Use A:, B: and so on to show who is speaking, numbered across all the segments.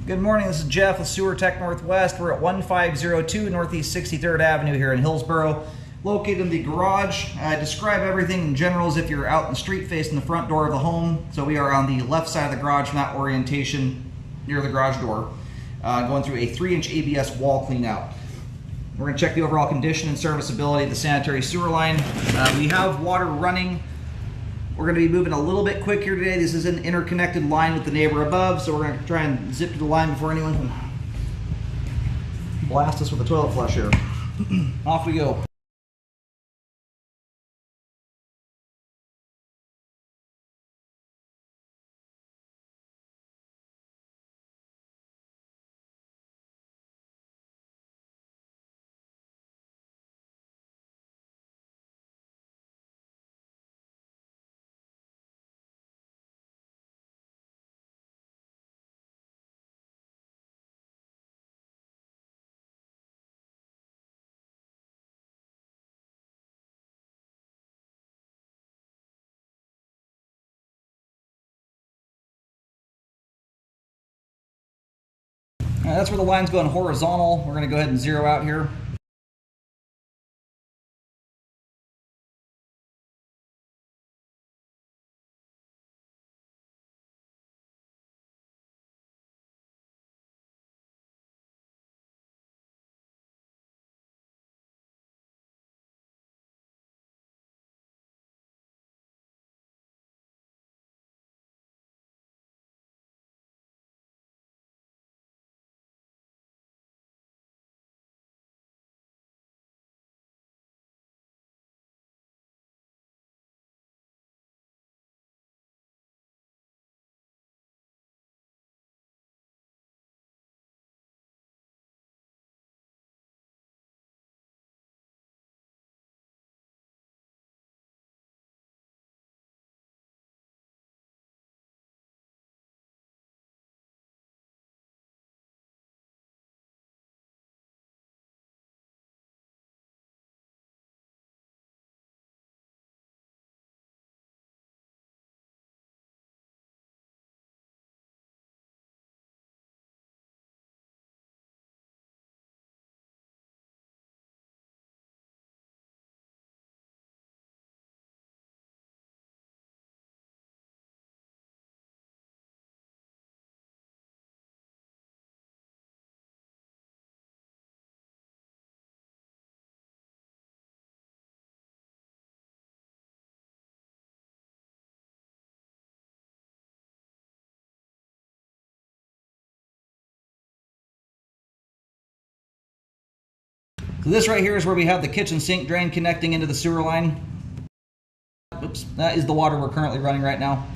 A: Good morning, this is Jeff with Sewer Tech Northwest. We're at 1502 Northeast 63rd Avenue here in Hillsboro, located in the garage. I describe everything in general as if you're out in the street facing the front door of the home. So we are on the left side of the garage from that orientation near the garage door, going through a 3-inch ABS wall clean out. We're going to check the overall condition and serviceability of the sanitary sewer line. We have water running. We're going to be moving a little bit quick here today. This is an interconnected line with the neighbor above, so we're going to try and zip to the line before anyone can blast us with a toilet flush here. Off we go. All right, that's where the line's going horizontal. We're going to go ahead and zero out here. So this right here is where we have the kitchen sink drain connecting into the sewer line. Oops, that is the water we're currently running right now.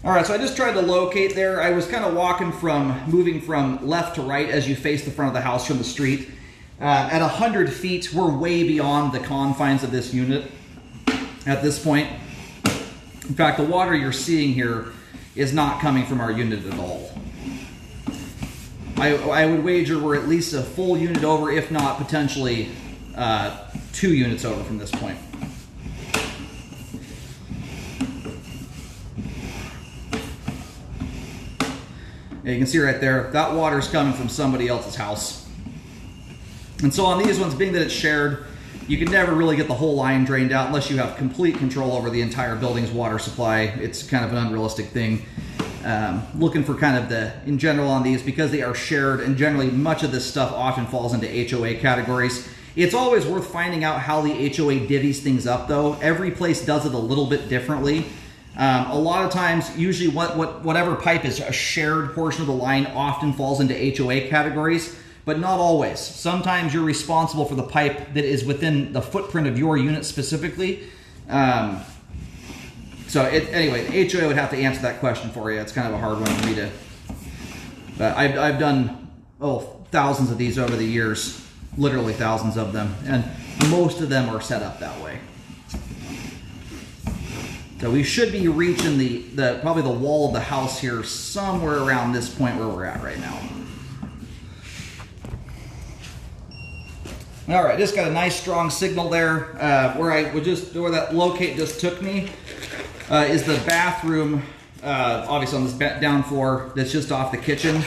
A: All right, so I just tried to locate there. I was kind of moving from left to right as you face the front of the house from the street. At 100 feet, we're way beyond the confines of this unit at this point. In fact, the water you're seeing here is not coming from our unit at all. I would wager we're at least a full unit over, if not potentially 2 units over from this point. Yeah, you can see right there, that water's coming from somebody else's house. And so on these ones, being that it's shared, you can never really get the whole line drained out unless you have complete control over the entire building's water supply. It's kind of an unrealistic thing. Looking for kind of in general on these, because they are shared, and generally much of this stuff often falls into HOA categories. It's always worth finding out how the HOA divvies things up though. Every place does it a little bit differently. A lot of times, usually whatever pipe is a shared portion of the line often falls into HOA categories, but not always. Sometimes you're responsible for the pipe that is within the footprint of your unit specifically. Anyway, the HOA would have to answer that question for you. It's kind of a hard one for me to... But I've done thousands of these over the years, literally thousands of them, and most of them are set up that way. So we should be reaching probably the wall of the house here somewhere around this point where we're at right now. All right, just got a nice strong signal there. Where that locate just took me is the bathroom, obviously on this down floor that's just off the kitchen.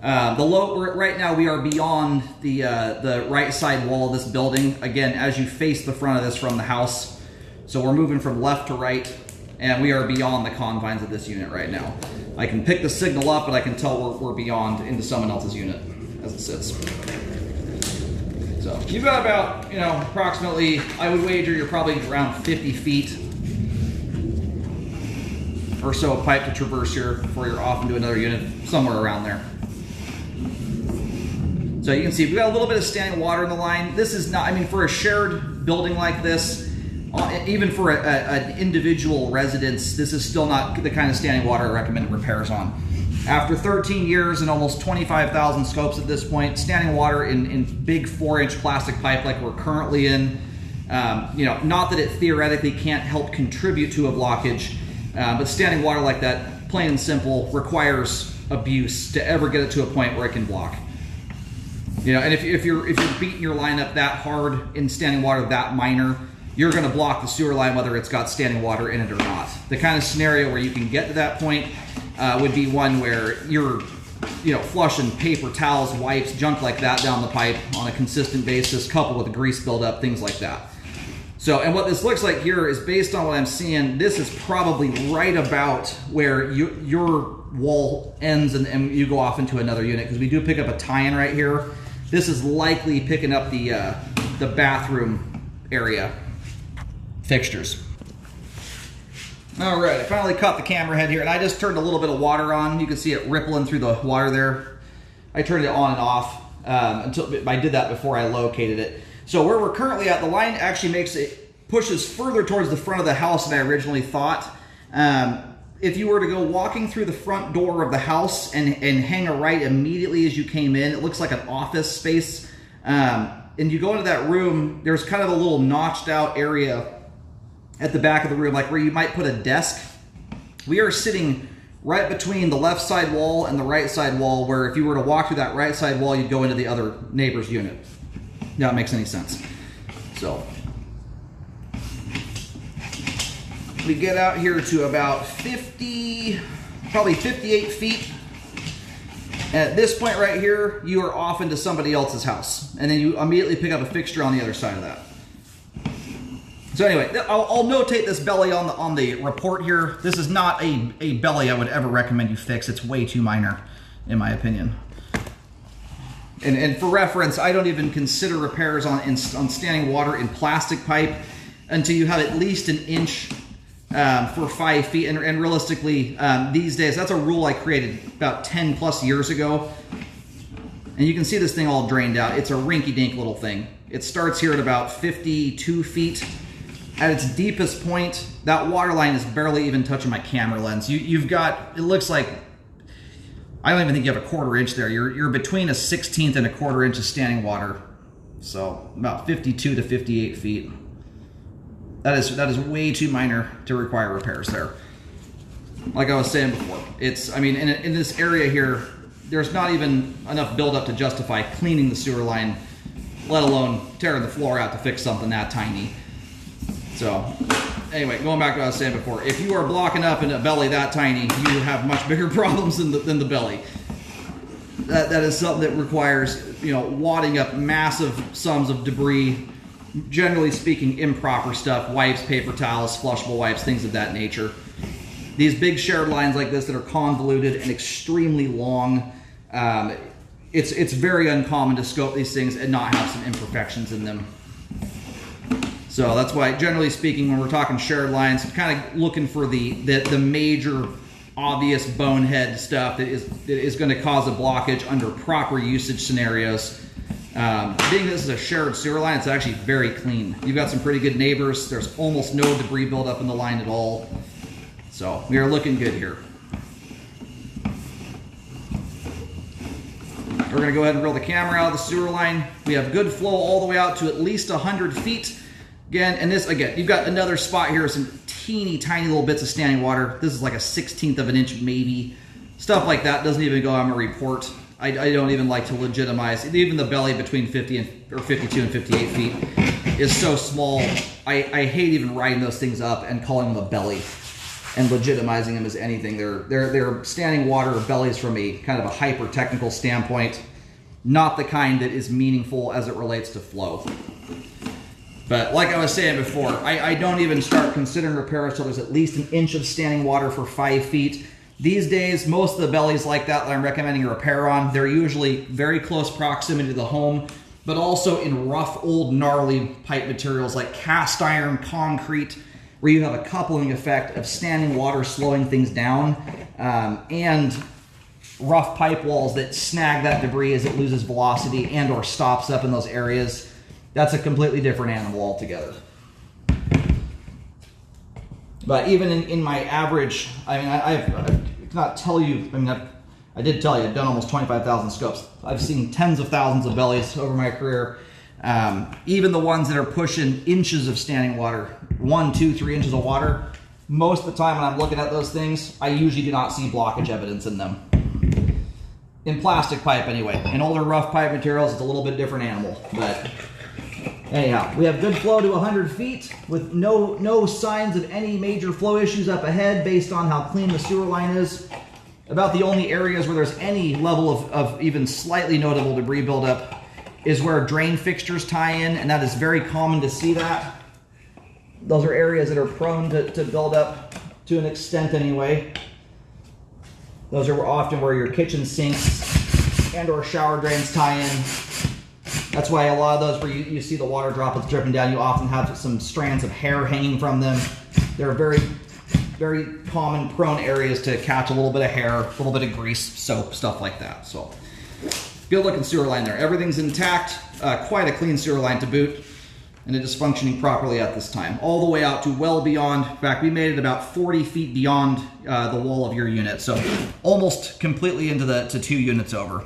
A: Right now we are beyond the right side wall of this building. Again, as you face the front of this from the house. So we're moving from left to right, and we are beyond the confines of this unit right now. I can pick the signal up, but I can tell we're beyond into someone else's unit as it sits. So you've got about, approximately, I would wager you're probably around 50 feet or so of pipe to traverse here before you're off into another unit, somewhere around there. So you can see we've got a little bit of standing water in the line. This is not, for a shared building like this, even for an individual residence, this is still not the kind of standing water I recommend repairs on. After 13 years and almost 25,000 scopes at this point, standing water in big 4-inch plastic pipe like we're currently in, not that it theoretically can't help contribute to a blockage, but standing water like that, plain and simple, requires abuse to ever get it to a point where it can block. And if you're beating your line up that hard in standing water that minor, you're going to block the sewer line whether it's got standing water in it or not. The kind of scenario where you can get to that point would be one where you're flushing paper towels, wipes, junk like that down the pipe on a consistent basis, coupled with grease buildup, things like that. So, and what this looks like here is, based on what I'm seeing, this is probably right about where your wall ends and you go off into another unit, because we do pick up a tie-in right here. This is likely picking up the bathroom area fixtures. All right, I finally caught the camera head here, and I just turned a little bit of water on. You can see it rippling through the water there. I turned it on and off until I did that before I located it. So where we're currently at, the line actually pushes further towards the front of the house than I originally thought. If you were to go walking through the front door of the house and hang a right immediately as you came in, it looks like an office space. And you go into that room, there's kind of a little notched out area at the back of the room, like where you might put a desk. We are sitting right between the left side wall and the right side wall, where if you were to walk through that right side wall, you'd go into the other neighbor's unit. Now it makes any sense. So we get out here to about 50, probably 58 feet. At this point right here, you are off into somebody else's house, and then you immediately pick up a fixture on the other side of that. So anyway, I'll notate this belly on the report here. This is not a belly I would ever recommend you fix. It's way too minor, in my opinion. And for reference, I don't even consider repairs on standing water in plastic pipe until you have at least an inch for 5 feet. And realistically, these days, that's a rule I created about 10 plus years ago. And you can see this thing all drained out. It's a rinky-dink little thing. It starts here at about 52 feet. At its deepest point, that water line is barely even touching my camera lens. You've got, it looks like, I don't even think you have a 1/4 inch there. You're between a 1/16 and a 1/4 inch of standing water. So about 52 to 58 feet. That is way too minor to require repairs there. Like I was saying before, I mean, in this area here, there's not even enough buildup to justify cleaning the sewer line, let alone tearing the floor out to fix something that tiny. So, anyway, going back to what I was saying before, if you are blocking up in a belly that tiny, you have much bigger problems than the belly. That is something that requires, you know, wadding up massive sums of debris, generally speaking, improper stuff, wipes, paper towels, flushable wipes, things of that nature. These big shared lines like this that are convoluted and extremely long, it's very uncommon to scope these things and not have some imperfections in them. So that's why, generally speaking, when we're talking shared lines, kind of looking for the major, obvious bonehead stuff that is going to cause a blockage under proper usage scenarios. Being this is a shared sewer line, it's actually very clean. You've got some pretty good neighbors. There's almost no debris buildup in the line at all. So we are looking good here. We're going to go ahead and roll the camera out of the sewer line. We have good flow all the way out to at least 100 feet. Again, and this, again, you've got another spot here, some teeny tiny little bits of standing water. This is like a 1/16 of an inch maybe. Stuff like that doesn't even go on my report. I don't even like to legitimize. Even the belly between 52 and 58 feet is so small. I hate even writing those things up and calling them a belly and legitimizing them as anything. They're standing water bellies from a kind of a hyper technical standpoint, not the kind that is meaningful as it relates to flow. But like I was saying before, I don't even start considering repairs until there's at least an inch of standing water for 5 feet. These days, most of the bellies like that I'm recommending a repair on, they're usually very close proximity to the home, but also in rough, old, gnarly pipe materials like cast iron, concrete, where you have a coupling effect of standing water slowing things down, and rough pipe walls that snag that debris as it loses velocity and or stops up in those areas. That's a completely different animal altogether. But even in my average, I mean, I cannot tell you, I mean, I did tell you, I've done almost 25,000 scopes. I've seen tens of thousands of bellies over my career. Even the ones that are pushing inches of standing water, 1, 2, 3 inches of water, most of the time when I'm looking at those things, I usually do not see blockage evidence in them. In plastic pipe anyway. In older rough pipe materials, it's a little bit different animal, but anyhow, we have good flow to 100 feet with no signs of any major flow issues up ahead based on how clean the sewer line is. About the only areas where there's any level of even slightly notable debris buildup is where drain fixtures tie in, and that is very common to see that. Those are areas that are prone to build up to an extent anyway. Those are often where your kitchen sinks and or shower drains tie in. That's why a lot of those where you see the water droplets dripping down, you often have some strands of hair hanging from them. They're very, very common prone areas to catch a little bit of hair, a little bit of grease, soap, stuff like that. So good looking sewer line there. Everything's intact, quite a clean sewer line to boot, and it is functioning properly at this time. All the way out to well beyond, in fact, we made it about 40 feet beyond the wall of your unit. So almost completely into to 2 units over.